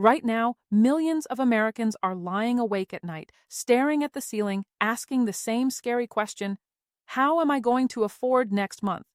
Right now, millions of Americans are lying awake at night, staring at the ceiling, asking the same scary question: how am I going to afford next month?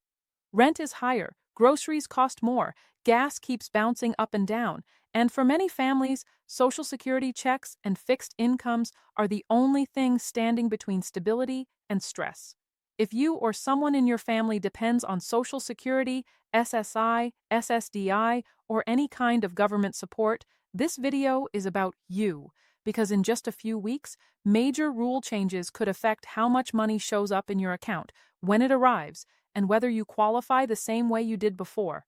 Rent is higher, groceries cost more, gas keeps bouncing up and down, and for many families, Social Security checks and fixed incomes are the only thing standing between stability and stress. If you or someone in your family depends on Social Security, SSI, SSDI, or any kind of government support, this video is about you, because in just a few weeks, major rule changes could affect how much money shows up in your account, when it arrives, and whether you qualify the same way you did before.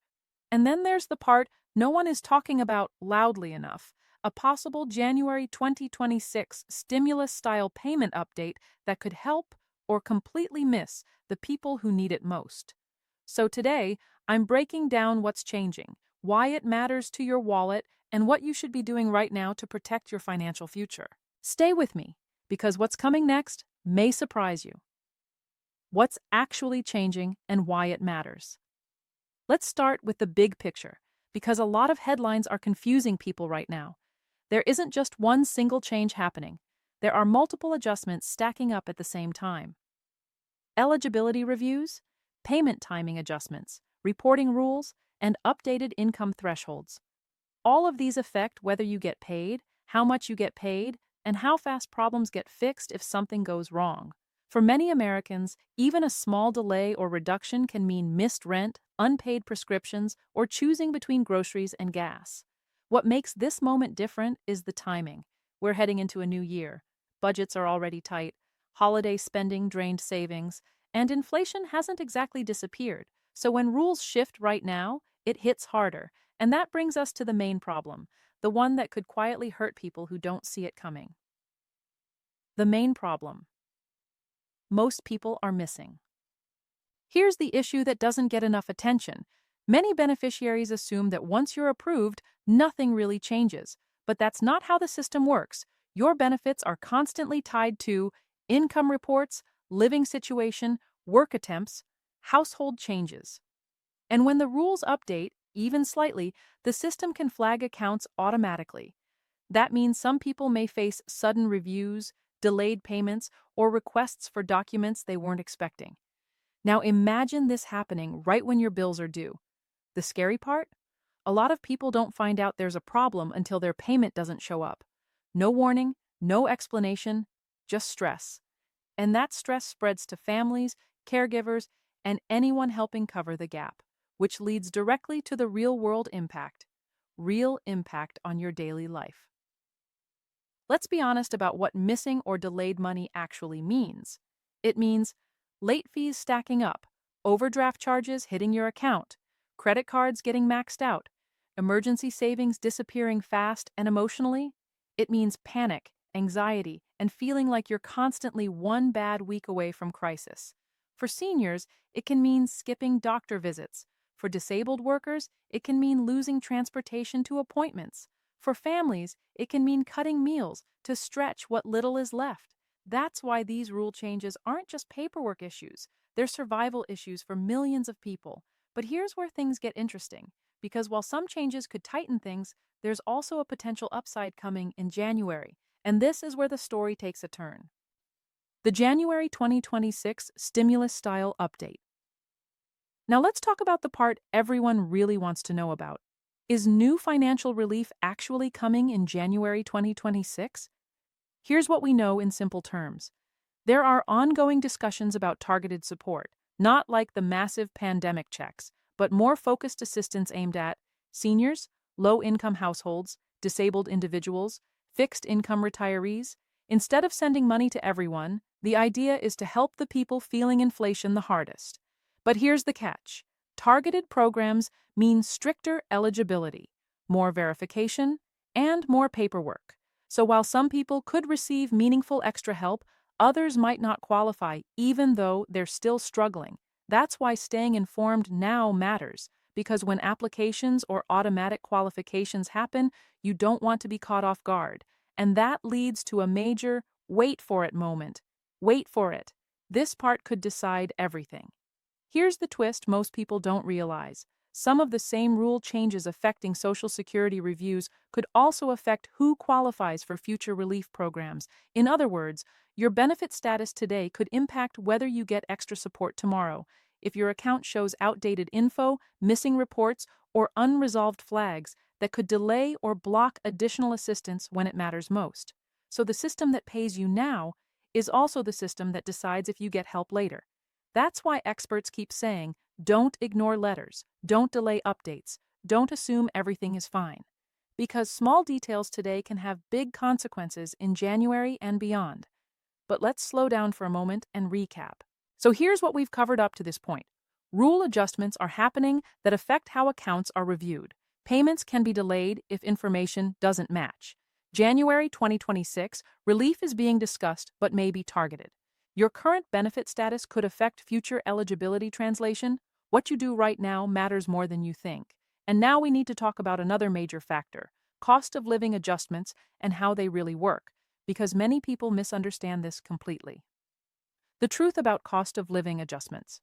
And then there's the part no one is talking about loudly enough: a possible January 2026 stimulus-style payment update that could help or completely miss the people who need it most. So today, I'm breaking down what's changing, why it matters to your wallet, and what you should be doing right now to protect your financial future. Stay with me, because what's coming next may surprise you. What's actually changing and why it matters. Let's start with the big picture, because a lot of headlines are confusing people right now. There isn't just one single change happening. There are multiple adjustments stacking up at the same time. Eligibility reviews, payment timing adjustments, reporting rules, and updated income thresholds. All of these affect whether you get paid, how much you get paid, and how fast problems get fixed if something goes wrong. For many Americans, even a small delay or reduction can mean missed rent, unpaid prescriptions, or choosing between groceries and gas. What makes this moment different is the timing. We're heading into a new year. Budgets are already tight, holiday spending drained savings, and inflation hasn't exactly disappeared. So when rules shift right now, it hits harder. And that brings us to the main problem, the one that could quietly hurt people who don't see it coming. The main problem. Most people are missing. Here's the issue that doesn't get enough attention. Many beneficiaries assume that once you're approved, nothing really changes. But that's not how the system works. Your benefits are constantly tied to income reports, living situation, work attempts, household changes. And when the rules update, even slightly, the system can flag accounts automatically. That means some people may face sudden reviews, delayed payments, or requests for documents they weren't expecting. Now imagine this happening right when your bills are due. The scary part? A lot of people don't find out there's a problem until their payment doesn't show up. No warning, no explanation, just stress. And that stress spreads to families, caregivers, and anyone helping cover the gap, which leads directly to the real-world impact on your daily life. Let's be honest about what missing or delayed money actually means. It means late fees stacking up, overdraft charges hitting your account, credit cards getting maxed out, emergency savings disappearing fast and emotionally. It means panic, anxiety, and feeling like you're constantly one bad week away from crisis. For seniors, it can mean skipping doctor visits. For disabled workers, it can mean losing transportation to appointments. For families, it can mean cutting meals to stretch what little is left. That's why these rule changes aren't just paperwork issues. They're survival issues for millions of people. But here's where things get interesting, because while some changes could tighten things, there's also a potential upside coming in January. And this is where the story takes a turn. The January 2026 stimulus-style update. Now let's talk about the part everyone really wants to know about. Is new financial relief actually coming in January 2026? Here's what we know in simple terms. There are ongoing discussions about targeted support, not like the massive pandemic checks, but more focused assistance aimed at seniors, low-income households, disabled individuals, fixed-income retirees. Instead of sending money to everyone, the idea is to help the people feeling inflation the hardest. But here's the catch. Targeted programs mean stricter eligibility, more verification, and more paperwork. So while some people could receive meaningful extra help, others might not qualify even though they're still struggling. That's why staying informed now matters, because when applications or automatic qualifications happen, you don't want to be caught off guard. And that leads to a major wait for it moment. Wait for it. This part could decide everything. Here's the twist most people don't realize. Some of the same rule changes affecting Social Security reviews could also affect who qualifies for future relief programs. In other words, your benefit status today could impact whether you get extra support tomorrow. If your account shows outdated info, missing reports, or unresolved flags that could delay or block additional assistance when it matters most. So the system that pays you now is also the system that decides if you get help later. That's why experts keep saying, don't ignore letters, don't delay updates, don't assume everything is fine. Because small details today can have big consequences in January and beyond. But let's slow down for a moment and recap. So here's what we've covered up to this point. Rule adjustments are happening that affect how accounts are reviewed. Payments can be delayed if information doesn't match. January 2026, relief is being discussed but may be targeted. Your current benefit status could affect future eligibility translation. What you do right now matters more than you think. And now we need to talk about another major factor, cost of living adjustments and how they really work, because many people misunderstand this completely. The truth about cost of living adjustments.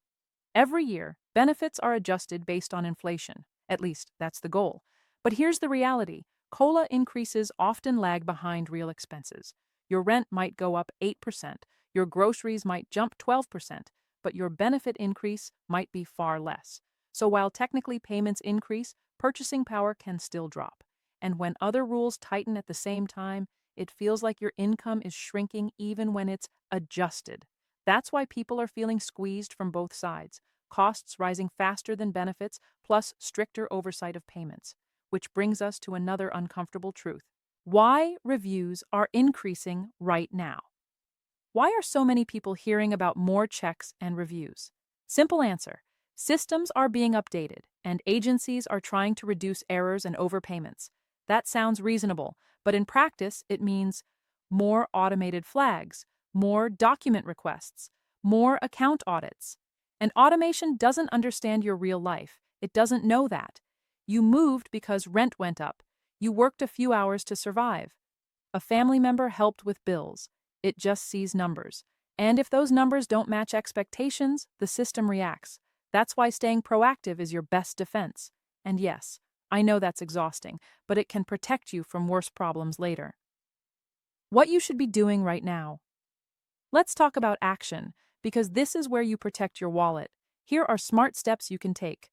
Every year, benefits are adjusted based on inflation. At least, that's the goal. But here's the reality. COLA increases often lag behind real expenses. Your rent might go up 8%, your groceries might jump 12%, but your benefit increase might be far less. So while technically payments increase, purchasing power can still drop. And when other rules tighten at the same time, it feels like your income is shrinking even when it's adjusted. That's why people are feeling squeezed from both sides, costs rising faster than benefits, plus stricter oversight of payments. Which brings us to another uncomfortable truth. Why reviews are increasing right now. Why are so many people hearing about more checks and reviews? Simple answer. Systems are being updated, and agencies are trying to reduce errors and overpayments. That sounds reasonable, but in practice, it means more automated flags, more document requests, more account audits. And automation doesn't understand your real life. It doesn't know that. You moved because rent went up. You worked a few hours to survive. A family member helped with bills. It just sees numbers. And if those numbers don't match expectations, the system reacts. That's why staying proactive is your best defense. And yes, I know that's exhausting, but it can protect you from worse problems later. What you should be doing right now. Let's talk about action, because this is where you protect your wallet. Here are smart steps you can take.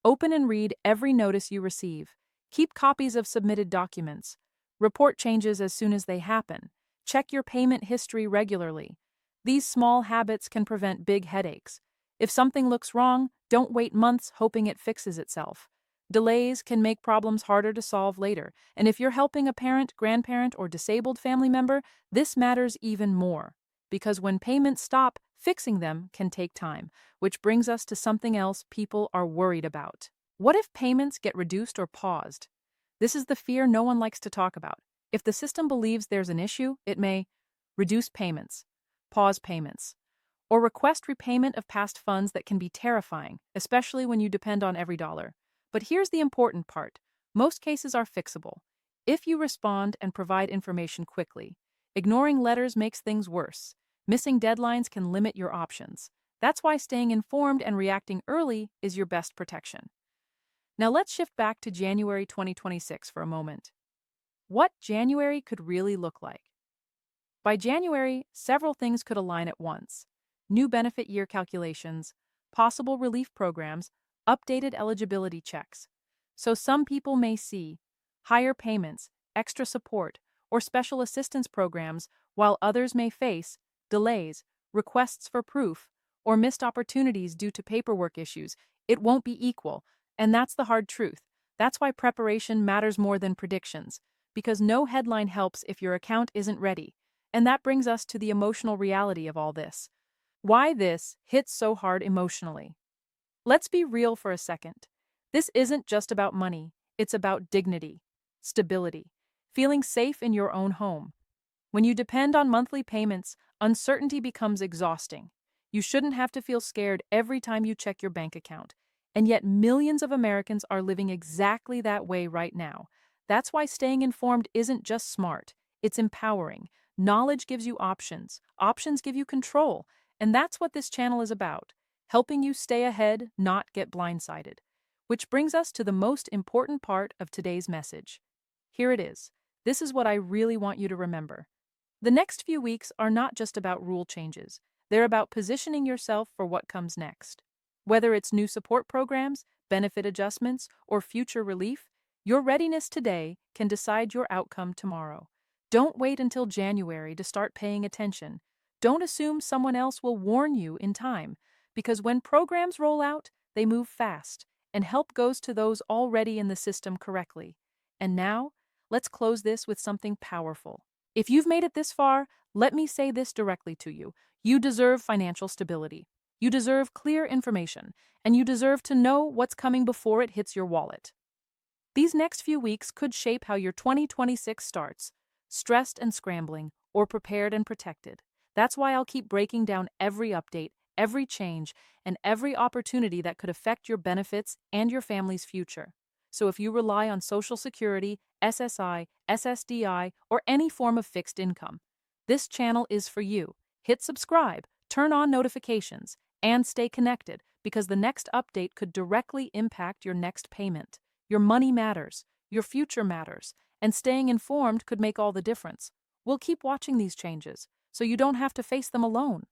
Open and read every notice you receive. Keep copies of submitted documents. Report changes as soon as they happen. Check your payment history regularly. These small habits can prevent big headaches. If something looks wrong, don't wait months hoping it fixes itself. Delays can make problems harder to solve later, and if you're helping a parent, grandparent, or disabled family member, this matters even more. Because when payments stop, fixing them can take time, which brings us to something else people are worried about. What if payments get reduced or paused? This is the fear no one likes to talk about. If the system believes there's an issue, it may reduce payments, pause payments, or request repayment of past funds that can be terrifying, especially when you depend on every dollar. But here's the important part. Most cases are fixable. If you respond and provide information quickly, ignoring letters makes things worse. Missing deadlines can limit your options. That's why staying informed and reacting early is your best protection. Now let's shift back to January 2026 for a moment. What January could really look like. By January, several things could align at once. New benefit year calculations, possible relief programs, updated eligibility checks. So some people may see higher payments, extra support, or special assistance programs, while others may face delays, requests for proof, or missed opportunities due to paperwork issues. It won't be equal, and that's the hard truth. That's why preparation matters more than predictions, because no headline helps if your account isn't ready. And that brings us to the emotional reality of all this. Why this hits so hard emotionally. Let's be real for a second. This isn't just about money, it's about dignity, stability, feeling safe in your own home. When you depend on monthly payments, uncertainty becomes exhausting. You shouldn't have to feel scared every time you check your bank account. And yet millions of Americans are living exactly that way right now. That's why staying informed isn't just smart, it's empowering. Knowledge gives you options. Options give you control. And that's what this channel is about, helping you stay ahead, not get blindsided. Which brings us to the most important part of today's message. Here it is. This is what I really want you to remember. The next few weeks are not just about rule changes. They're about positioning yourself for what comes next. Whether it's new support programs, benefit adjustments, or future relief, your readiness today can decide your outcome tomorrow. Don't wait until January to start paying attention. Don't assume someone else will warn you in time, because when programs roll out, they move fast, and help goes to those already in the system correctly. And now, let's close this with something powerful. If you've made it this far, let me say this directly to you. You deserve financial stability. You deserve clear information, and you deserve to know what's coming before it hits your wallet. These next few weeks could shape how your 2026 starts, stressed and scrambling, or prepared and protected. That's why I'll keep breaking down every update, every change, and every opportunity that could affect your benefits and your family's future. So if you rely on Social Security, SSI, SSDI, or any form of fixed income, this channel is for you. Hit subscribe, turn on notifications, and stay connected because the next update could directly impact your next payment. Your money matters, your future matters, and staying informed could make all the difference. We'll keep watching these changes so you don't have to face them alone.